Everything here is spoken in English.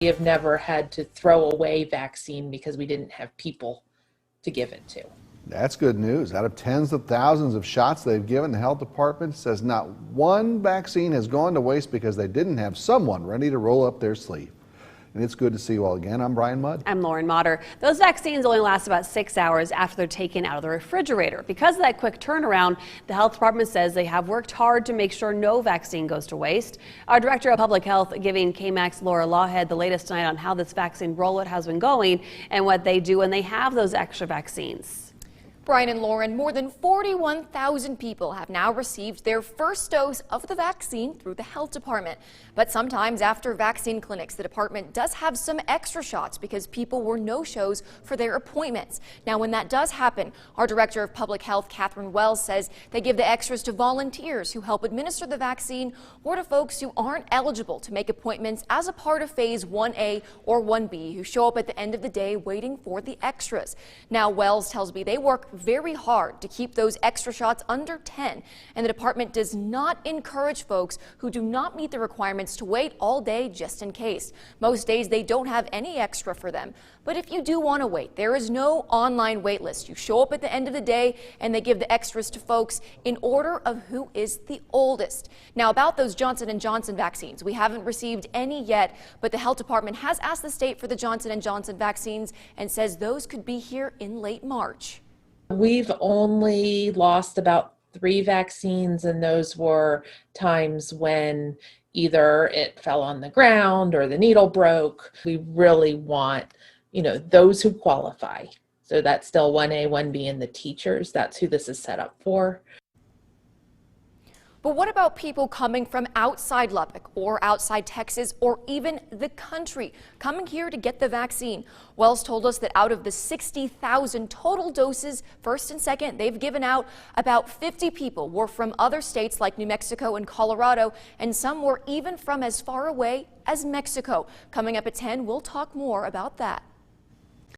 We have never had to throw away vaccine because we didn't have people to give it to. That's good news. Out of tens of thousands of shots they've given, the health department says not one vaccine has gone to waste because they didn't have someone ready to roll up their sleeve. And it's good to see you all again. I'm Brian Mudd. I'm Lauren Motter. Those vaccines only last about 6 hours after they're taken out of the refrigerator. Because of that quick turnaround, the health department says they have worked hard to make sure no vaccine goes to waste. Our director of public health giving KAMC Laughead the latest tonight on how this vaccine rollout has been going and what they do when they have those extra vaccines. Brian and Lauren, more than 41,000 people have now received their first dose of the vaccine through the health department. But sometimes after vaccine clinics, the department does have some extra shots because people were no-shows for their appointments. Now, when that does happen, our director of public health, Catherine Wells, says they give the extras to volunteers who help administer the vaccine or to folks who aren't eligible to make appointments as a part of phase 1A or 1B who show up at the end of the day waiting for the extras. Now, Wells tells me they work very hard to keep those extra shots under 10, and the department does not encourage folks who do not meet the requirements to wait all day just in case. Most days they don't have any extra for them, but if you do want to wait, there is no online wait list. You show up at the end of the day and they give the extras to folks in order of who is the oldest. Now, about those Johnson & Johnson vaccines, we haven't received any yet, but the health department has asked the state for the Johnson & Johnson vaccines and says those could be here in late March. We've only lost about 3 vaccines, and those were times when either it fell on the ground or the needle broke. We really want, those who qualify. So that's still 1A, 1B, and the teachers. That's who this is set up for. But what about people coming from outside Lubbock or outside Texas or even the country coming here to get the vaccine? Wells told us that out of the 60,000 total doses, first and second, they've given out, about 50 people were from other states like New Mexico and Colorado, and some were even from as far away as Mexico. Coming up at 10, we'll talk more about that.